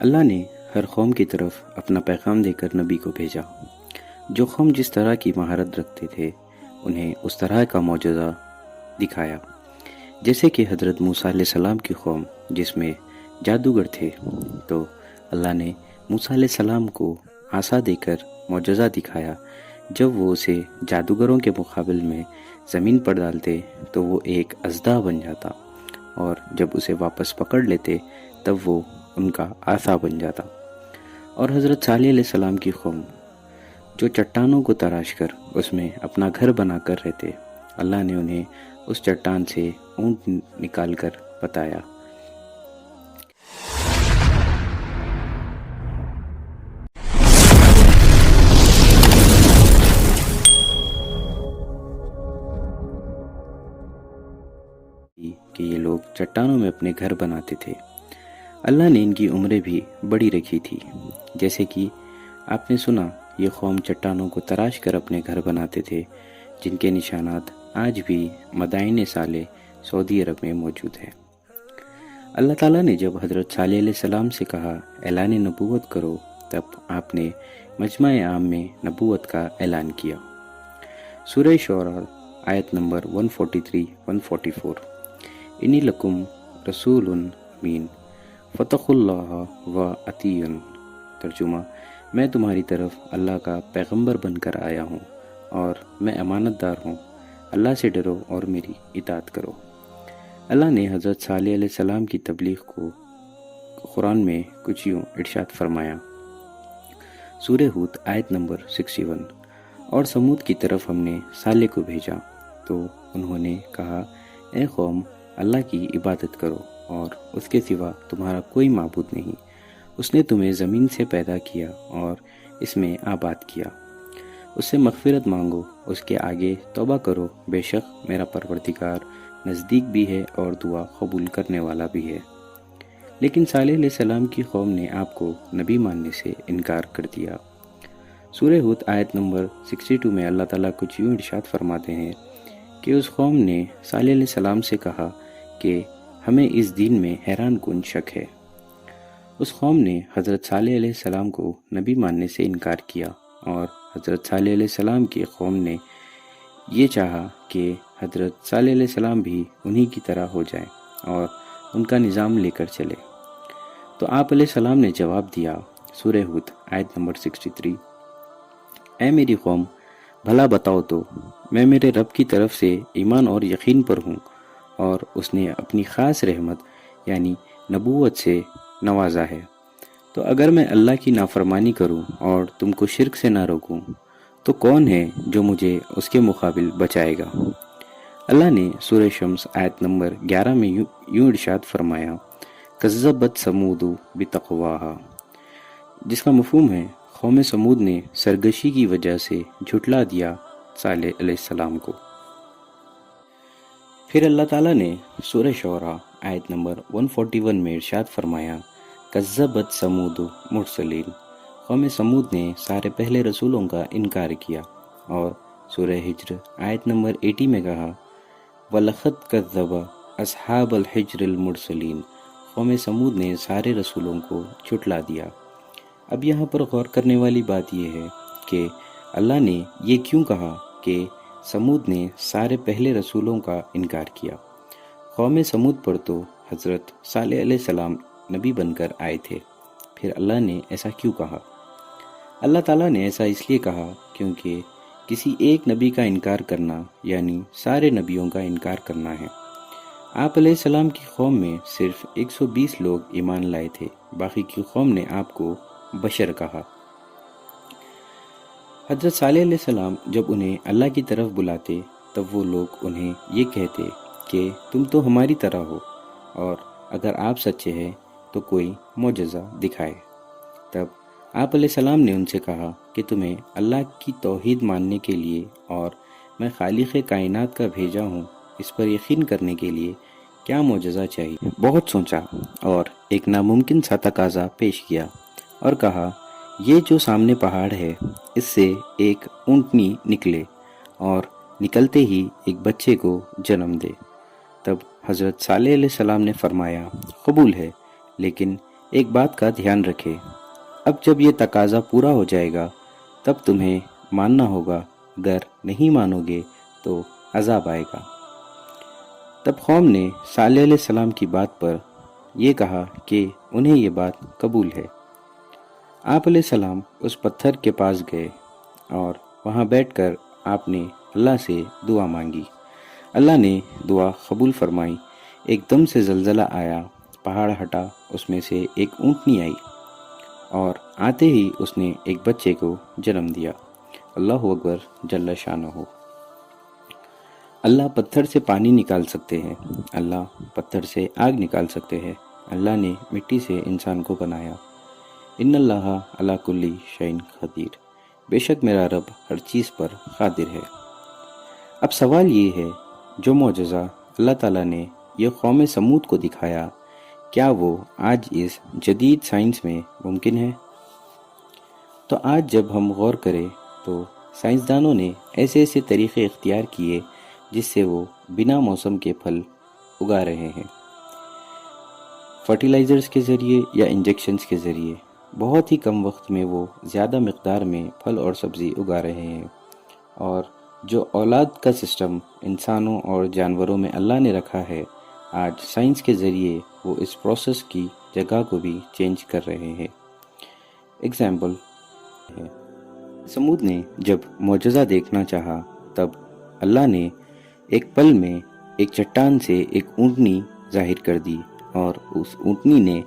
اللہ نے ہر قوم کی طرف اپنا پیغام دے کر نبی کو بھیجا۔ جو قوم جس طرح کی مہارت رکھتے تھے انہیں اس طرح کا معجزہ دکھایا، جیسے کہ حضرت موسیٰ علیہ السلام کی قوم جس میں جادوگر تھے، تو اللہ نے موسیٰ علیہ السلام کو عصا دے کر معجزہ دکھایا۔ جب وہ اسے جادوگروں کے مقابل میں زمین پر ڈالتے تو وہ ایک اژدہا بن جاتا، اور جب اسے واپس پکڑ لیتے تب وہ ان کا عصا بن جاتا۔ اور حضرت صالح علیہ السلام کی قوم جو چٹانوں کو تراش کر اس میں اپنا گھر بنا کر رہتے، اللہ نے انہیں اس چٹان سے اونٹ نکال کر بتایا۔ کہ یہ لوگ چٹانوں میں اپنے گھر بناتے تھے۔ اللہ نے ان کی عمریں بھی بڑی رکھی تھی، جیسے کہ آپ نے سنا یہ قوم چٹانوں کو تراش کر اپنے گھر بناتے تھے، جن کے نشانات آج بھی مدائن صالح سعودی عرب میں موجود ہے۔ اللہ تعالیٰ نے جب حضرت صالح علیہ السلام سے کہا اعلان نبوت کرو، تب آپ نے مجمع عام میں نبوت کا اعلان کیا۔ سورہ شعراء آیت نمبر 143-144۔ انی لکم رسول امین فتقوا اللہ و اطیعون۔ ترجمہ: میں تمہاری طرف اللہ کا پیغمبر بن کر آیا ہوں اور میں امانت دار ہوں، اللہ سے ڈرو اور میری اطاعت کرو۔ اللہ نے حضرت صالح علیہ السلام کی تبلیغ کو قرآن میں کچھ یوں ارشاد فرمایا۔ سورہ ہود آیت نمبر 61۔ اور سمود کی طرف ہم نے صالح کو بھیجا تو انہوں نے کہا، اے قوم، اللہ کی عبادت کرو اور اس کے سوا تمہارا کوئی معبود نہیں۔ اس نے تمہیں زمین سے پیدا کیا اور اس میں آباد کیا۔ اس سے مغفرت مانگو، اس کے آگے توبہ کرو، بے شک میرا پروردگار نزدیک بھی ہے اور دعا قبول کرنے والا بھی ہے۔ لیکن صالح علیہ السلام کی قوم نے آپ کو نبی ماننے سے انکار کر دیا۔ سورہ ہود آیت نمبر 62 میں اللہ تعالیٰ کچھ یوں ارشاد فرماتے ہیں کہ اس قوم نے صالح علیہ السلام سے کہا کہ ہمیں اس دین میں حیران کن شک ہے۔ اس قوم نے حضرت صالح علیہ السلام کو نبی ماننے سے انکار کیا، اور حضرت صالح علیہ السلام کی قوم نے یہ چاہا کہ حضرت صالح علیہ السلام بھی انہی کی طرح ہو جائیں اور ان کا نظام لے کر چلے۔ تو آپ علیہ السلام نے جواب دیا، سورہ ہود آیت نمبر 63، اے میری قوم، بھلا بتاؤ تو میں میرے رب کی طرف سے ایمان اور یقین پر ہوں، اور اس نے اپنی خاص رحمت یعنی نبوت سے نوازا ہے۔ تو اگر میں اللہ کی نافرمانی کروں اور تم کو شرک سے نہ روکوں تو کون ہے جو مجھے اس کے مقابل بچائے گا؟ اللہ نے سورہ شمس آیت نمبر 11 میں یوں ارشاد فرمایا، کذبت ثمود بتقواہا، جس کا مفہوم ہے قوم سمود نے سرگشی کی وجہ سے جھٹلا دیا صالح علیہ السلام کو۔ پھر اللہ تعالیٰ نے سورہ شعراء آیت نمبر 141 میں ارشاد فرمایا، کذبت ثمود مرسلین، قوم سمود نے سارے پہلے رسولوں کا انکار کیا۔ اور سورہ ہجر آیت نمبر 80 میں کہا، وَلَقَدْ كَذَّبَ أَصْحَابُ الْحِجْرِ الْمُرْسَلِينَ، قوم سمود نے سارے رسولوں کو جھٹلا دیا۔ اب یہاں پر غور کرنے والی بات یہ ہے کہ اللہ نے یہ کیوں کہا کہ سمود نے سارے پہلے رسولوں کا انکار کیا؟ قوم سمود پر تو حضرت صالح علیہ السلام نبی بن کر آئے تھے، پھر اللہ نے ایسا کیوں کہا؟ اللہ تعالیٰ نے ایسا اس لیے کہا کیونکہ کسی ایک نبی کا انکار کرنا یعنی سارے نبیوں کا انکار کرنا ہے۔ آپ علیہ السلام کی قوم میں صرف 120 لوگ ایمان لائے تھے، باقی کی قوم نے آپ کو بشر کہا۔ حضرت صالح علیہ السلام جب انہیں اللہ کی طرف بلاتے تب وہ لوگ انہیں یہ کہتے کہ تم تو ہماری طرح ہو، اور اگر آپ سچے ہیں تو کوئی معجزہ دکھائے۔ تب آپ علیہ السلام نے ان سے کہا کہ تمہیں اللہ کی توحید ماننے کے لیے اور میں خالق کائنات کا بھیجا ہوں اس پر یقین کرنے کے لیے کیا معجزہ چاہیے؟ بہت سوچا اور ایک ناممکن سا تقاضا پیش کیا اور کہا، یہ جو سامنے پہاڑ ہے اس سے ایک اونٹنی نکلے اور نکلتے ہی ایک بچے کو جنم دے۔ تب حضرت صالح علیہ السلام نے فرمایا، قبول ہے، لیکن ایک بات کا دھیان رکھے، اب جب یہ تقاضا پورا ہو جائے گا تب تمہیں ماننا ہوگا، اگر نہیں مانو گے تو عذاب آئے گا۔ تب قوم نے صالح علیہ السلام کی بات پر یہ کہا کہ انہیں یہ بات قبول ہے۔ آپ علیہ السلام اس پتھر کے پاس گئے اور وہاں بیٹھ کر آپ نے اللہ سے دعا مانگی۔ اللہ نے دعا قبول فرمائی۔ ایک دم سے زلزلہ آیا، پہاڑ ہٹا، اس میں سے ایک اونٹنی آئی اور آتے ہی اس نے ایک بچے کو جنم دیا۔ اللہ اکبر جل شانہ۔ اللہ پتھر سے پانی نکال سکتے ہیں، اللہ پتھر سے آگ نکال سکتے ہیں، اللہ نے مٹی سے انسان کو بنایا۔ ان اللہ علی کل شیء قدیر، بے شک میرا رب ہر چیز پر قادر ہے۔ اب سوال یہ ہے، جو معجزہ اللہ تعالیٰ نے یہ قوم سمود کو دکھایا، کیا وہ آج اس جدید سائنس میں ممکن ہے؟ تو آج جب ہم غور کریں تو سائنسدانوں نے ایسے ایسے طریقے اختیار کیے جس سے وہ بنا موسم کے پھل اگا رہے ہیں، فرٹیلائزرز کے ذریعے یا انجیکشنز کے ذریعے۔ بہت ہی کم وقت میں وہ زیادہ مقدار میں پھل اور سبزی اگا رہے ہیں، اور جو اولاد کا سسٹم انسانوں اور جانوروں میں اللہ نے رکھا ہے، آج سائنس کے ذریعے وہ اس پروسیس کی جگہ کو بھی چینج کر رہے ہیں۔ ایگزامپل ہے، سمود نے جب معجزہ دیکھنا چاہا تب اللہ نے ایک پل میں ایک چٹان سے ایک اونٹنی ظاہر کر دی، اور اس اونٹنی نے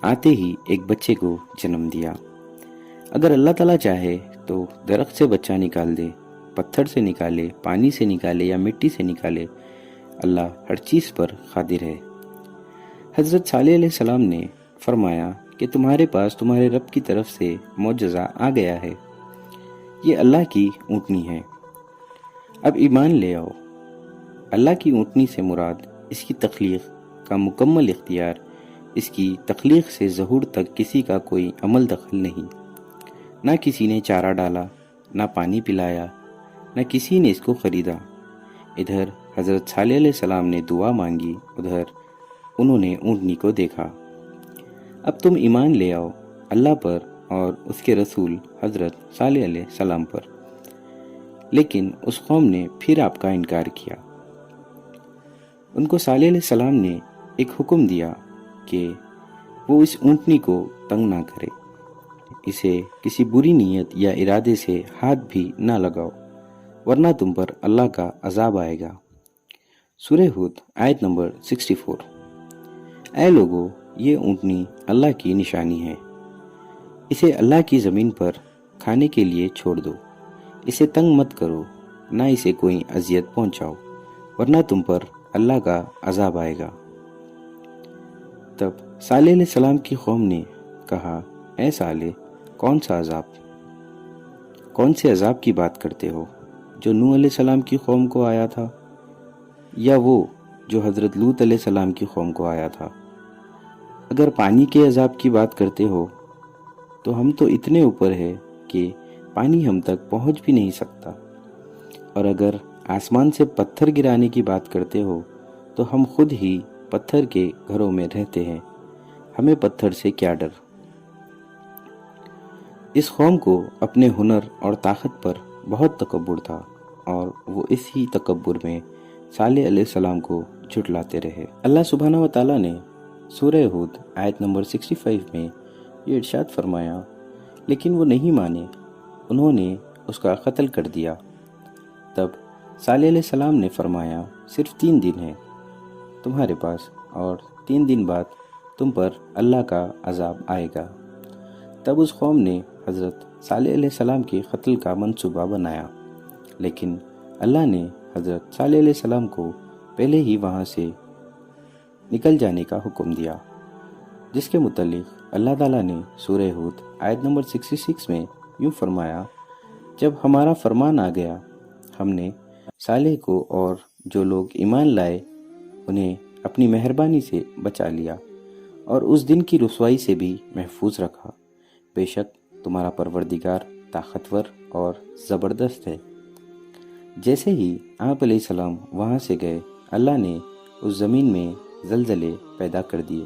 آتے ہی ایک بچے کو جنم دیا۔ اگر اللہ تعالیٰ چاہے تو درخت سے بچہ نکال دے، پتھر سے نکالے، پانی سے نکالے یا مٹی سے نکالے، اللہ ہر چیز پر قادر ہے۔ حضرت صالح علیہ السلام نے فرمایا کہ تمہارے پاس تمہارے رب کی طرف سے معجزہ آ گیا ہے، یہ اللہ کی اونٹنی ہے، اب ایمان لے آؤ۔ اللہ کی اونٹنی سے مراد اس کی تخلیق کا مکمل اختیار، اس کی تخلیق سے ظہور تک کسی کا کوئی عمل دخل نہیں، نہ کسی نے چارہ ڈالا، نہ پانی پلایا، نہ کسی نے اس کو خریدا۔ ادھر حضرت صالح علیہ السلام نے دعا مانگی، ادھر انہوں نے اونٹنی کو دیکھا۔ اب تم ایمان لے آؤ اللہ پر اور اس کے رسول حضرت صالح علیہ السلام پر۔ لیکن اس قوم نے پھر آپ کا انکار کیا۔ ان کو صالح علیہ السلام نے ایک حکم دیا کہ وہ اس اونٹنی کو تنگ نہ کرے، اسے کسی بری نیت یا ارادے سے ہاتھ بھی نہ لگاؤ، ورنہ تم پر اللہ کا عذاب آئے گا۔ سورہ ہود آیت نمبر 64۔ اے لوگو، یہ اونٹنی اللہ کی نشانی ہے، اسے اللہ کی زمین پر کھانے کے لیے چھوڑ دو، اسے تنگ مت کرو، نہ اسے کوئی اذیت پہنچاؤ، ورنہ تم پر اللہ کا عذاب آئے گا۔ تب صالح علیہ السلام کی قوم نے کہا، اے صالح، کون سا عذاب؟ کون سے عذاب کی بات کرتے ہو؟ جو نوح علیہ السلام کی قوم کو آیا تھا، یا وہ جو حضرت لوط علیہ السلام کی قوم کو آیا تھا؟ اگر پانی کے عذاب کی بات کرتے ہو تو ہم تو اتنے اوپر ہے کہ پانی ہم تک پہنچ بھی نہیں سکتا، اور اگر آسمان سے پتھر گرانے کی بات کرتے ہو تو ہم خود ہی پتھر کے گھروں میں رہتے ہیں، ہمیں پتھر سے کیا ڈر۔ اس قوم کو اپنے ہنر اور طاقت پر بہت تکبر تھا، اور وہ اسی تکبر میں صالح علیہ السلام کو جھٹلاتے رہے۔ اللہ سبحانہ و تعالیٰ نے سورہ ہود آیت نمبر 65 میں یہ ارشاد فرمایا، لیکن وہ نہیں مانے، انہوں نے اس کا قتل کر دیا۔ تب صالح علیہ السلام نے فرمایا، صرف 3 دن ہے تمہارے پاس، اور 3 دن بعد تم پر اللہ کا عذاب آئے گا۔ تب اس قوم نے حضرت صالح علیہ السلام کے قتل کا منصوبہ بنایا، لیکن اللہ نے حضرت صالح علیہ السلام کو پہلے ہی وہاں سے نکل جانے کا حکم دیا، جس کے متعلق اللہ تعالیٰ نے سورہ ہود آیت نمبر 66 میں یوں فرمایا، جب ہمارا فرمان آ گیا ہم نے صالح کو اور جو لوگ ایمان لائے انہیں اپنی مہربانی سے بچا لیا، اور اس دن کی رسوائی سے بھی محفوظ رکھا۔ بے شک تمہارا پروردگار طاقتور اور زبردست ہے۔ جیسے ہی آپ علیہ السلام وہاں سے گئے، اللہ نے اس زمین میں زلزلے پیدا کر دیے،